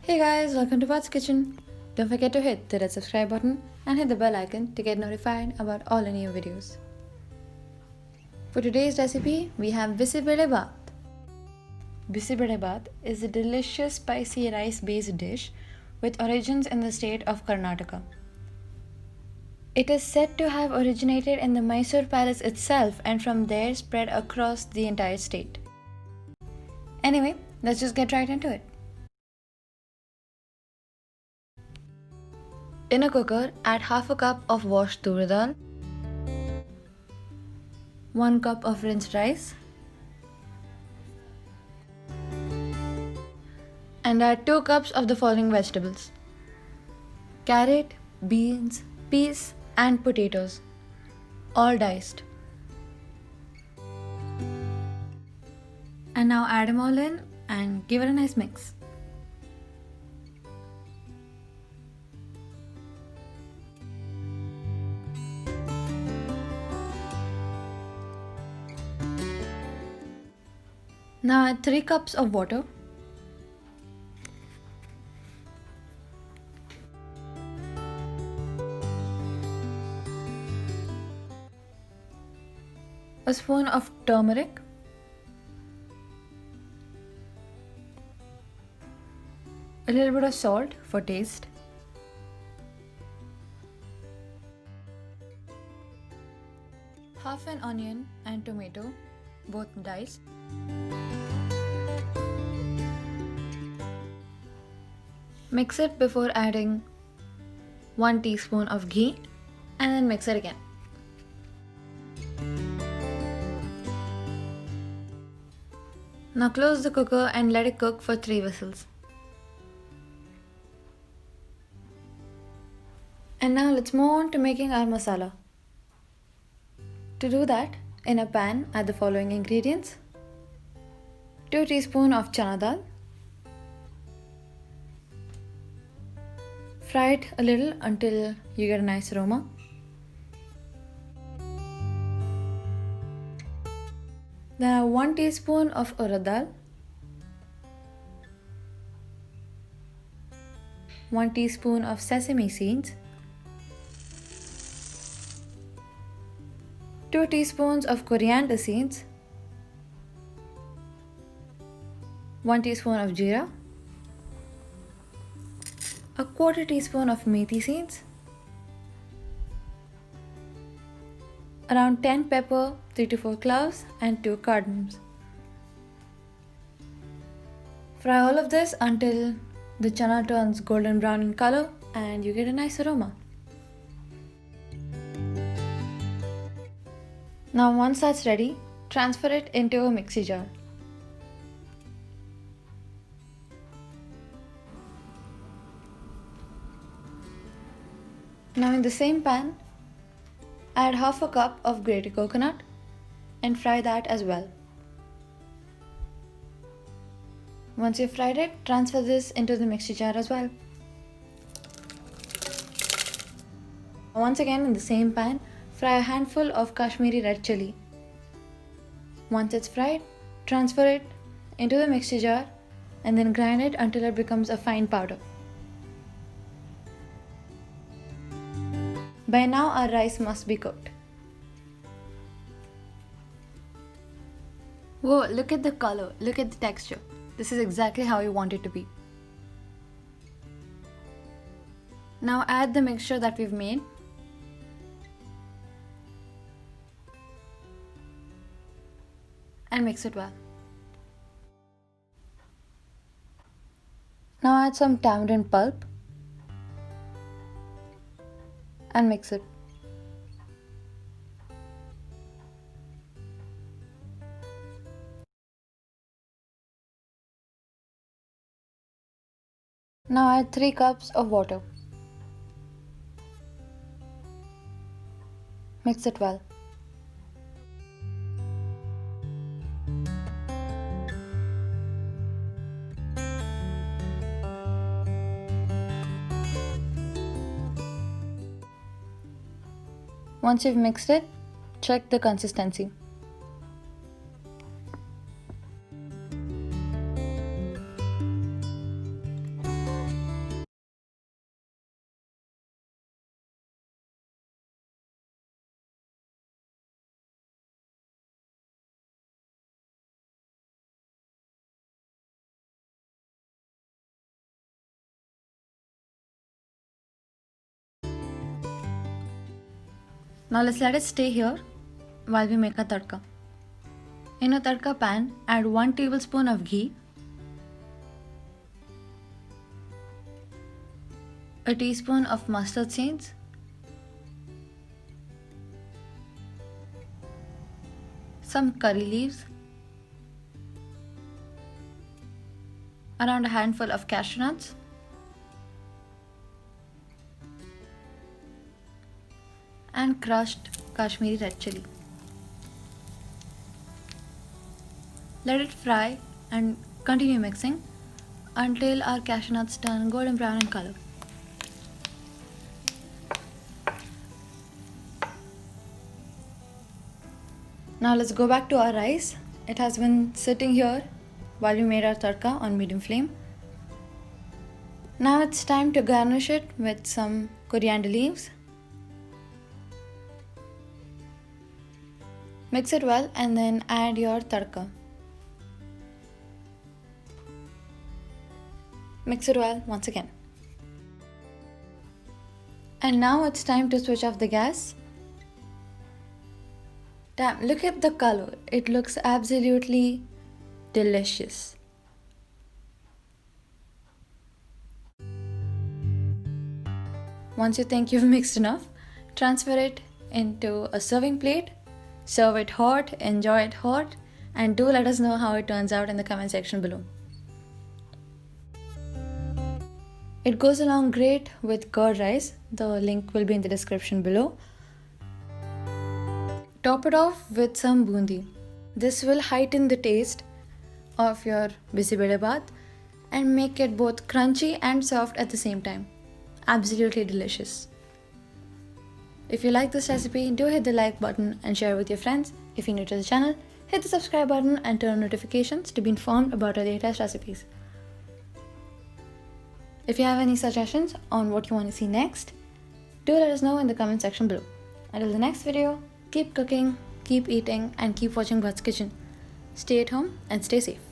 Hey guys, welcome to Bhats Kitchen. Don't forget to hit the red subscribe button and hit the bell icon to get notified about all the new videos. For today's recipe, we have Bisibelebath. Bisibelebath is a delicious spicy rice-based dish with origins in the state of Karnataka. It is said to have originated in the Mysore Palace itself and from there spread across the entire state. Anyway, let's just get right into it. In a cooker, add half a cup of washed tur dal, 1 cup of rinsed rice, and add 2 cups of the following vegetables: carrot, beans, peas, and potatoes, all diced. And now add them all in and give it a nice mix. Now add 3 cups of water, a spoon of turmeric, a little bit of salt for taste, half an onion and tomato, both diced, mix it before adding 1 teaspoon of ghee and then mix it again. Now close the cooker and let it cook for 3 whistles. And now let's move on to making our masala. To do that, in a pan add the following ingredients: 2 teaspoons of chana dal, fry it a little until you get a nice aroma. Then add 1 teaspoon of urad dal, 1 teaspoon of sesame seeds, 2 teaspoons of coriander seeds, 1 teaspoon of jeera, a quarter teaspoon of methi seeds, around 10 pepper, 3 to 4 cloves and 2 cardamoms. Fry all of this until the chana turns golden brown in color and you get a nice aroma. Now once that's ready, transfer it into a mixie jar. Now in the same pan, add half a cup of grated coconut and fry that as well. Once you've fried it, transfer this into the mixie jar as well. Once again in the same pan, fry a handful of Kashmiri red chili. Once it's fried, transfer it into the mixie jar and then grind it until it becomes a fine powder. By now our rice must be cooked. Whoa, look at the color, look at the texture. This is exactly how you want it to be. Now add the mixture that we've made. And mix it well. Now add some tamarind pulp and mix it. Now add 3 cups of water. Mix it well. Once you've mixed it, check the consistency. Now let's let it stay here while we make a tadka. In a tadka pan, add 1 tablespoon of ghee, a teaspoon of mustard seeds, some curry leaves, around a handful of cashew nuts, and crushed Kashmiri red chili. Let it fry and continue mixing until our cashew nuts turn golden brown in color. Now let's go back to our rice. It has been sitting here while we made our tadka on medium flame. Now it's time to garnish it with some coriander leaves. Mix it well and then add your tadka. Mix it well once again. And now it's time to switch off the gas. Damn, look at the color. It looks absolutely delicious. Once you think you've mixed enough, transfer it into a serving plate. Serve it hot, enjoy it hot, and do let us know how it turns out in the comment section below. It goes along great with curd rice. The link will be in the description below. Top it off with some bundi. This will heighten the taste of your Bisibelebath and make it both crunchy and soft at the same time. Absolutely delicious. If you like this recipe, do hit the like button and share with your friends. If you're new to the channel, hit the subscribe button and turn on notifications to be informed about our latest recipes. If you have any suggestions on what you want to see next, do let us know in the comment section below. Until the next video, keep cooking, keep eating, and keep watching Bhats Kitchen. Stay at home and stay safe.